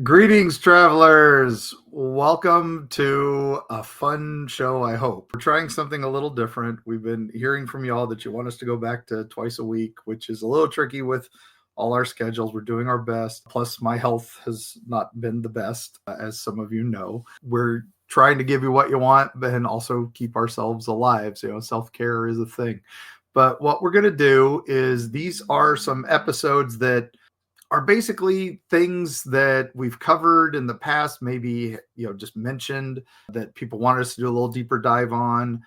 Greetings, travelers. Welcome to a fun show, I hope. We're trying something a little different. We've been hearing from y'all that you want us to go back to twice a week, which is a little tricky with all our schedules. We're doing our best. Plus, my health has not been the best, as some of you know. We're trying to give you what you want, but and also keep ourselves alive. So, self-care is a thing. But what we're going to do is these are some episodes that are basically things that we've covered in the past, maybe, just mentioned that people wanted us to do a little deeper dive on,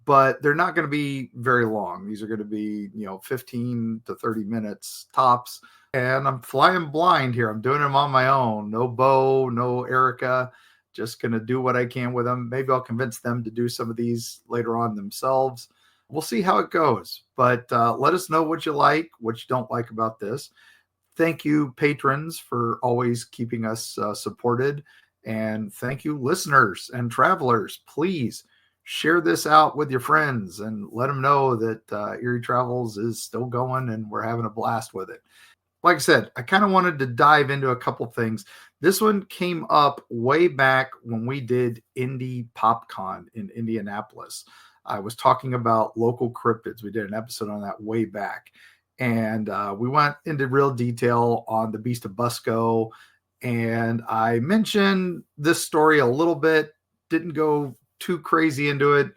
but they're not going to be very long. These are going to be, 15 to 30 minutes tops. And I'm flying blind here. I'm doing them on my own. No Bo, no Erica. Just going to do what I can with them. Maybe I'll convince them to do some of these later on themselves. We'll see how it goes. But let us know what you like, what you don't like about this. Thank you, patrons, for always keeping us supported. And thank you, listeners and travelers. Please share this out with your friends and let them know that Eerie Travels is still going and we're having a blast with it. Like I said, I kind of wanted to dive into a couple things. This one came up way back when we did Indie PopCon in Indianapolis. I was talking about local cryptids. We did an episode on that way back. And we went into real detail on the Beast of Busco. And I mentioned this story a little bit, didn't go too crazy into it,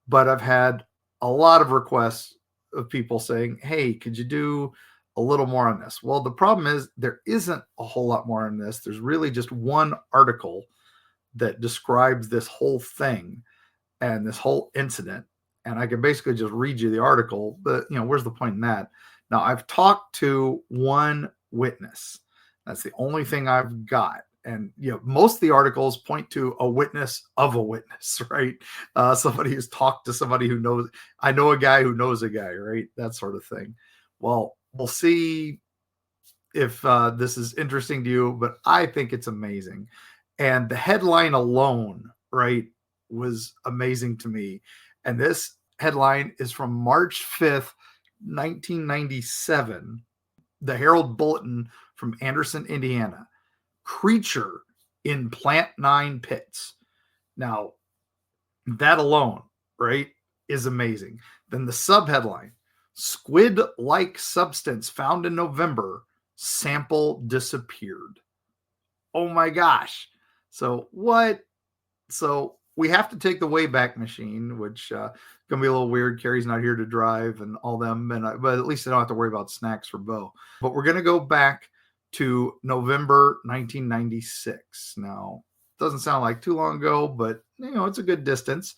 but I've had a lot of requests of people saying, hey, could you do a little more on this? Well, the problem is there isn't a whole lot more on this. There's really just one article that describes this whole thing and this whole incident. And I can basically just read you the article, but where's the point in that? Now, I've talked to one witness. That's the only thing I've got. And, most of the articles point to a witness of a witness, right? Somebody who's talked to somebody who knows. I know a guy who knows a guy, right? That sort of thing. Well, we'll see if this is interesting to you, but I think it's amazing. And the headline alone, right, was amazing to me. And this headline is from March 5th, 1997, the Herald Bulletin from Anderson, Indiana. Creature in Plant 9 pits. Now, that alone, right, is amazing. Then the subheadline, squid-like substance found in November, sample disappeared. Oh my gosh. So what? So we have to take the Wayback Machine, which going to be a little weird. Carrie's not here to drive and all them, but at least I don't have to worry about snacks for Bo. But we're going to go back to November 1996. Now, doesn't sound like too long ago, but it's a good distance.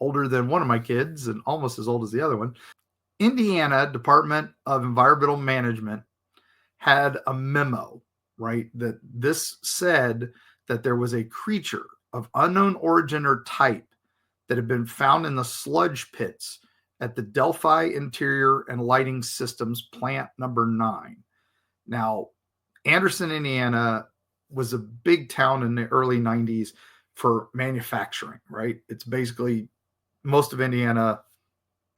Older than one of my kids and almost as old as the other one. Indiana Department of Environmental Management had a memo, right, that this said that there was a creature of unknown origin or type that had been found in the sludge pits at the Delphi Interior and Lighting Systems plant number 9. Now, Anderson, Indiana was a big town in the early 90s for manufacturing, right? It's basically most of Indiana,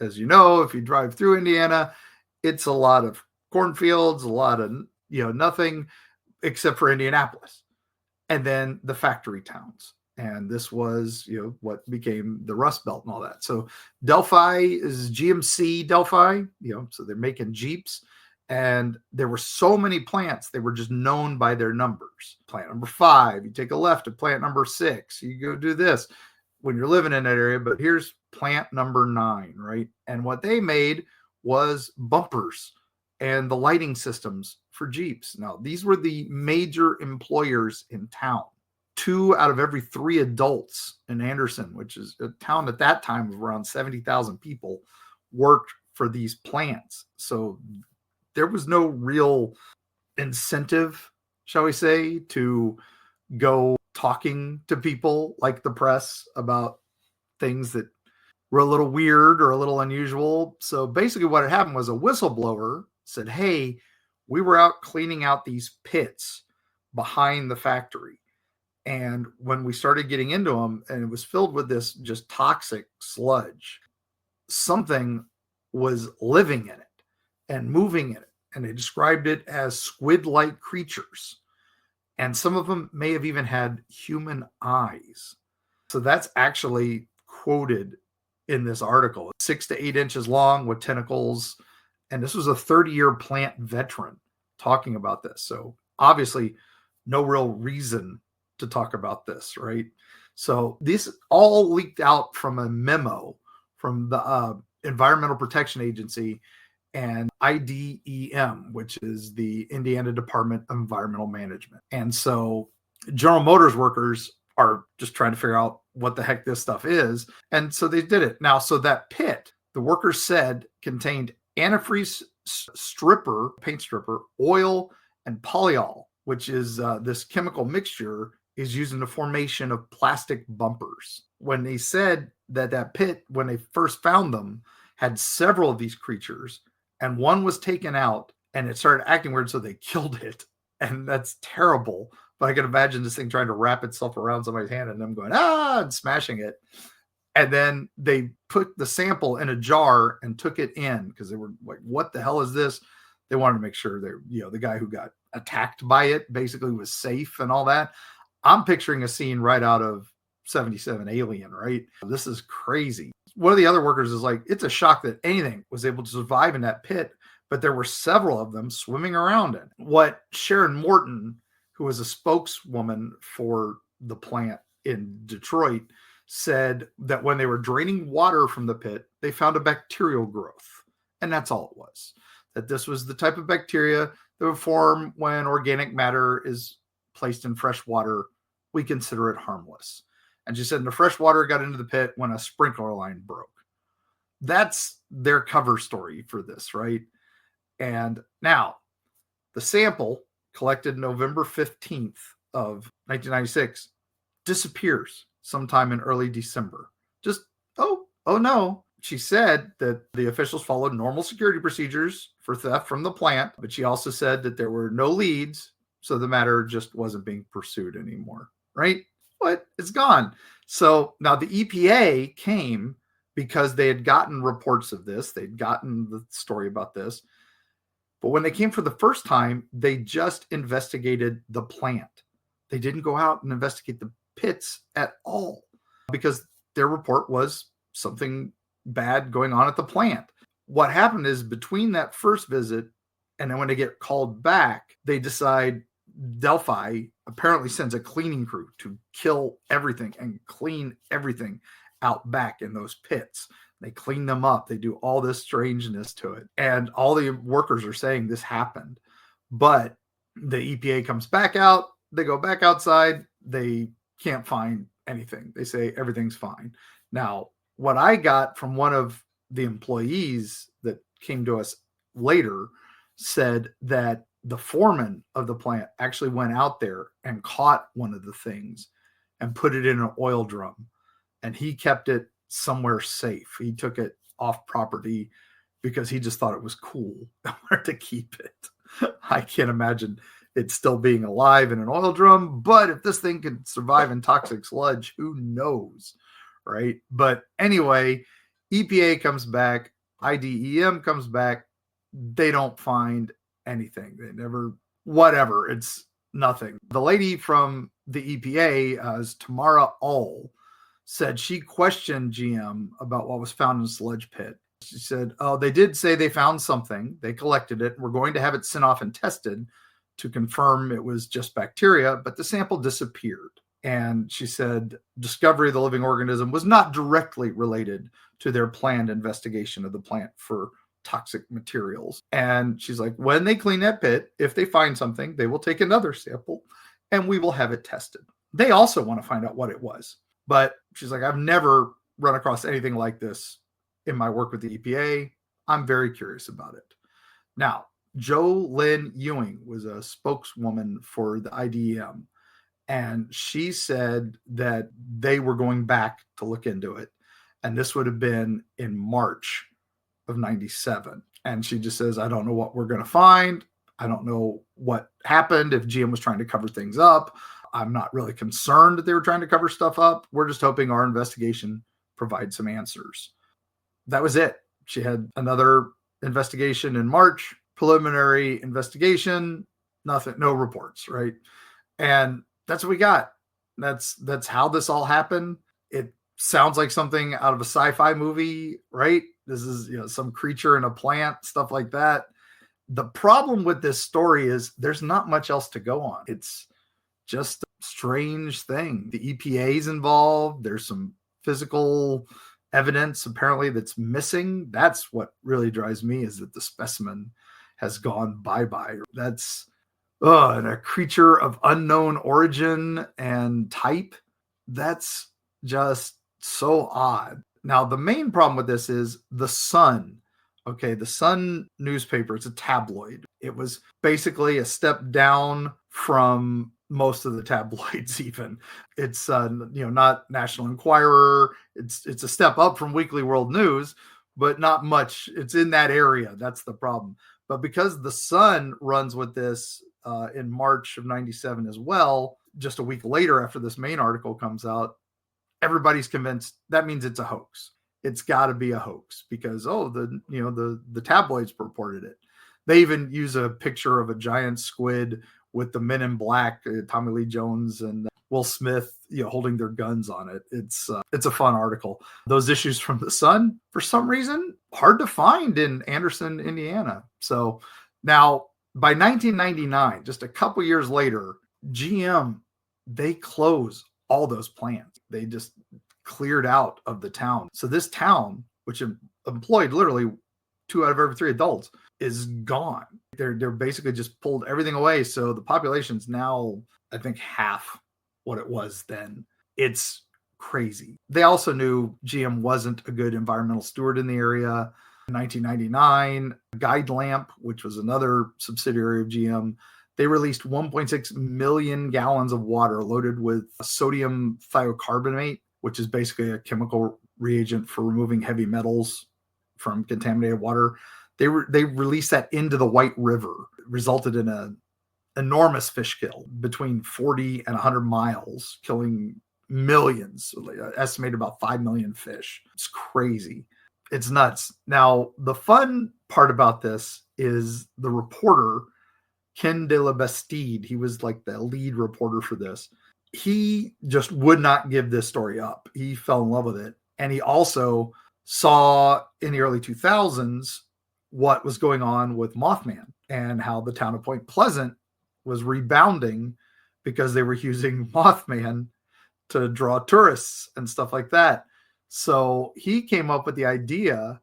as you know, if you drive through Indiana, it's a lot of cornfields, a lot of, nothing except for Indianapolis. And then the factory towns. And this was, what became the Rust Belt and all that. So Delphi is GMC Delphi, so they're making Jeeps. And there were so many plants, they were just known by their numbers. Plant number 5, you take a left at plant number 6, you go do this when you're living in that area. But here's plant number 9, right? And what they made was bumpers and the lighting systems for Jeeps. Now, these were the major employers in town. 2 out of every 3 adults in Anderson, which is a town at that time of around 70,000 people, worked for these plants. So there was no real incentive, shall we say, to go talking to people like the press about things that were a little weird or a little unusual. So basically what had happened was a whistleblower said, hey, we were out cleaning out these pits behind the factory. And when we started getting into them, and it was filled with this just toxic sludge, something was living in it and moving in it. And they described it as squid-like creatures. And some of them may have even had human eyes. So that's actually quoted in this article. 6 to 8 inches long with tentacles. And this was a 30-year plant veteran talking about this. So obviously, no real reason to talk about this, right? So this all leaked out from a memo from the Environmental Protection Agency and IDEM, which is the Indiana Department of Environmental Management. And so General Motors workers are just trying to figure out what the heck this stuff is. And so they did it. Now, so that pit, the workers said, contained antifreeze stripper, paint stripper, oil, and polyol, which is this chemical mixture is used in the formation of plastic bumpers. When they said that that pit, when they first found them, had several of these creatures, and one was taken out and it started acting weird, so they killed it. And that's terrible. But I can imagine this thing trying to wrap itself around somebody's hand and them going, and smashing it. And then they put the sample in a jar and took it in because they were like, what the hell is this? They wanted to make sure that, the guy who got attacked by it basically was safe and all that. I'm picturing a scene right out of 77 Alien, right? This is crazy. One of the other workers is like, it's a shock that anything was able to survive in that pit, but there were several of them swimming around in. What Sharon Morton, who was a spokeswoman for the plant in Detroit, said that when they were draining water from the pit, they found a bacterial growth. And that's all it was. That this was the type of bacteria that would form when organic matter is placed in fresh water. We consider it harmless. And she said the fresh water got into the pit when a sprinkler line broke. That's their cover story for this, right? And now, the sample collected November 15th of 1996 disappears sometime in early December. Just, oh no. She said that the officials followed normal security procedures for theft from the plant, but she also said that there were no leads, so the matter just wasn't being pursued anymore, right? What? It's gone. So now the EPA came because they had gotten reports of this. They'd gotten the story about this. But when they came for the first time, they just investigated the plant. They didn't go out and investigate the pits at all because their report was something bad going on at the plant. What happened is between that first visit and then when they get called back, they decide Delphi apparently sends a cleaning crew to kill everything and clean everything out back in those pits. They clean them up. They do all this strangeness to it. And all the workers are saying this happened. But the EPA comes back out. They go back outside. They can't find anything. They say everything's fine. Now, what I got from one of the employees that came to us later said that the foreman of the plant actually went out there and caught one of the things and put it in an oil drum. And he kept it somewhere safe. He took it off property because he just thought it was cool to keep it. I can't imagine it still being alive in an oil drum, but if this thing can survive in toxic sludge, who knows, right? But anyway, EPA comes back, IDEM comes back. They don't find anything. They never, whatever. It's nothing. The lady from the EPA, is Tamara Ull, said she questioned GM about what was found in the sludge pit. She said, they did say they found something. They collected it. We're going to have it sent off and tested to confirm it was just bacteria, but the sample disappeared. And she said discovery of the living organism was not directly related to their planned investigation of the plant for toxic materials. And she's like, when they clean that pit, if they find something, they will take another sample and we will have it tested. They also want to find out what it was. But she's like, I've never run across anything like this in my work with the EPA. I'm very curious about it. Now, Jo Lynn Ewing was a spokeswoman for the IDEM, and she said that they were going back to look into it. And this would have been in March of 97. And she just says, I don't know what we're going to find. I don't know what happened, if GM was trying to cover things up. I'm not really concerned that they were trying to cover stuff up. We're just hoping our investigation provides some answers. That was it. She had another investigation in March, preliminary investigation, nothing, no reports, right? And that's what we got. That's how this all happened. It sounds like something out of a sci-fi movie, right? This is, some creature in a plant, stuff like that. The problem with this story is there's not much else to go on. It's just a strange thing. The EPA is involved. There's some physical evidence apparently that's missing. That's what really drives me, is that the specimen has gone bye-bye. That's and a creature of unknown origin and type. That's just so odd. Now, the main problem with this is the Sun. Okay, the Sun newspaper, it's a tabloid. It was basically a step down from most of the tabloids even. It's not National Enquirer. It's a step up from Weekly World News, but not much. It's in that area. That's the problem. But because the Sun runs with this in March of 97 as well, just a week later after this main article comes out, everybody's convinced that means it's a hoax. It's got to be a hoax because the tabloids reported it. They even use a picture of a giant squid with the Men in Black, Tommy Lee Jones and Will Smith, holding their guns on it. It's a fun article. Those issues from the Sun, for some reason, hard to find in Anderson, Indiana. So now by 1999, just a couple years later, GM, they close all those plants. They just cleared out of the town. So this town, which employed literally 2 out of every 3 adults, is gone. They're basically just pulled everything away. So the population's now, I think, half what it was then. It's crazy. They also knew GM wasn't a good environmental steward in the area. In 1999, Guide Lamp, which was another subsidiary of GM, they released 1.6 million gallons of water loaded with sodium thiocarbonate, which is basically a chemical reagent for removing heavy metals from contaminated water. They released that into the White River. It resulted in an enormous fish kill between 40 and 100 miles, killing millions, estimated about 5 million fish. It's crazy. It's nuts. Now, the fun part about this is the reporter, Ken de la Bastide, he was like the lead reporter for this. He just would not give this story up. He fell in love with it. And he also saw in the early 2000s what was going on with Mothman and how the town of Point Pleasant was rebounding because they were using Mothman to draw tourists and stuff like that. So he came up with the idea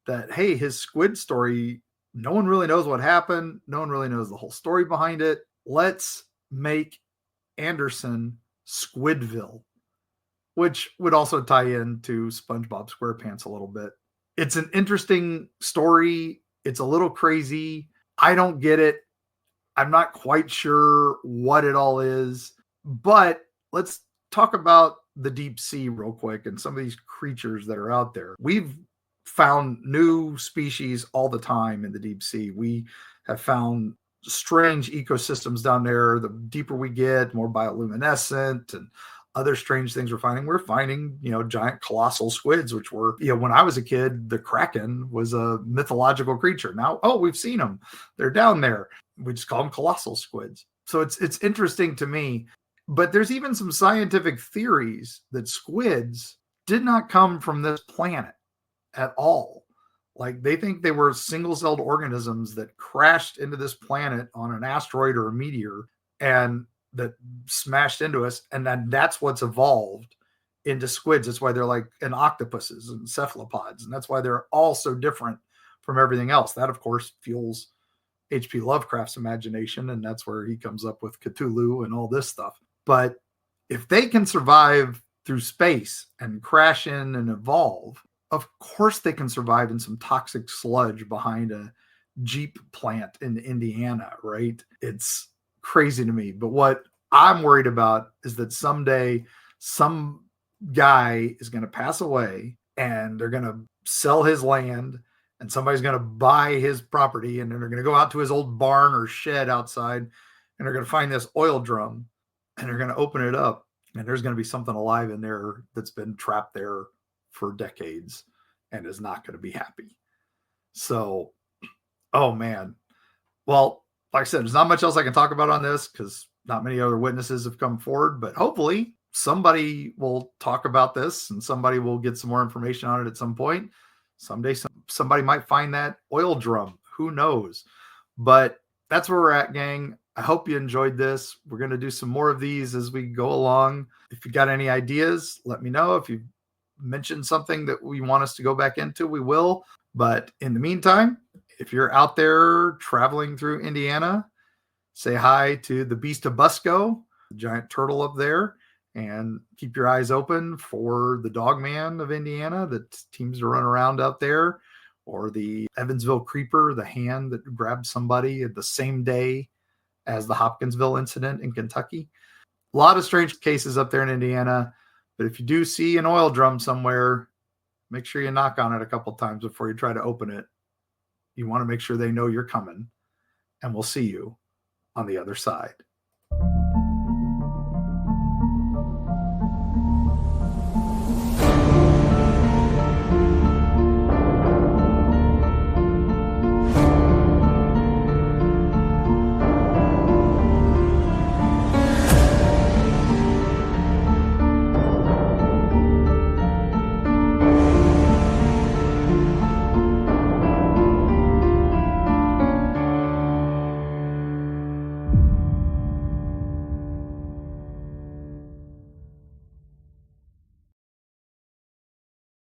that, hey, his squid story, no one really knows what happened. No one really knows the whole story behind it. Let's make Anderson Squidville, which would also tie into SpongeBob SquarePants a little bit. It's an interesting story. It's a little crazy. I don't get it. I'm not quite sure what it all is, but let's talk about the deep sea real quick and some of these creatures that are out there. We've found new species all the time in the deep sea. We have found strange ecosystems down there. The deeper we get, more bioluminescent and other strange things we're finding. We're finding, giant colossal squids, which were, when I was a kid, the Kraken was a mythological creature. Now, we've seen them. They're down there. We just call them colossal squids. So it's interesting to me. But there's even some scientific theories that squids did not come from this planet at all. Like, they think they were single-celled organisms that crashed into this planet on an asteroid or a meteor and that smashed into us. And then that's what's evolved into squids. That's why they're like octopuses and cephalopods. And that's why they're all so different from everything else. That, of course, fuels H.P. Lovecraft's imagination. And that's where he comes up with Cthulhu and all this stuff. But if they can survive through space and crash in and evolve, of course they can survive in some toxic sludge behind a Jeep plant in Indiana, right? It's crazy to me. But what I'm worried about is that someday some guy is going to pass away and they're going to sell his land and somebody's going to buy his property, and then they're going to go out to his old barn or shed outside and they're going to find this oil drum and they're going to open it up, and there's going to be something alive in there that's been trapped there for decades and is not going to be happy. So, oh man. Well, like I said, there's not much else I can talk about on this because Not many other witnesses have come forward, but hopefully somebody will talk about this and somebody will get some more information on it at some point. Someday somebody might find that oil drum. Who knows? But that's where we're at, gang. I hope you enjoyed this. We're going to do some more of these as we go along. If you got any ideas, let me know. If you mentioned something that we want us to go back into, we will. But in the meantime, if you're out there traveling through Indiana, say hi to the Beast of Busco, the giant turtle up there, and keep your eyes open for the Dogman of Indiana that seems to run around out there, or the Evansville Creeper, the hand that grabbed somebody at the same day as the Hopkinsville incident in Kentucky. A lot of strange cases up there in Indiana, but if you do see an oil drum somewhere, make sure you knock on it a couple times before you try to open it. You want to make sure they know you're coming, and we'll see you on the other side.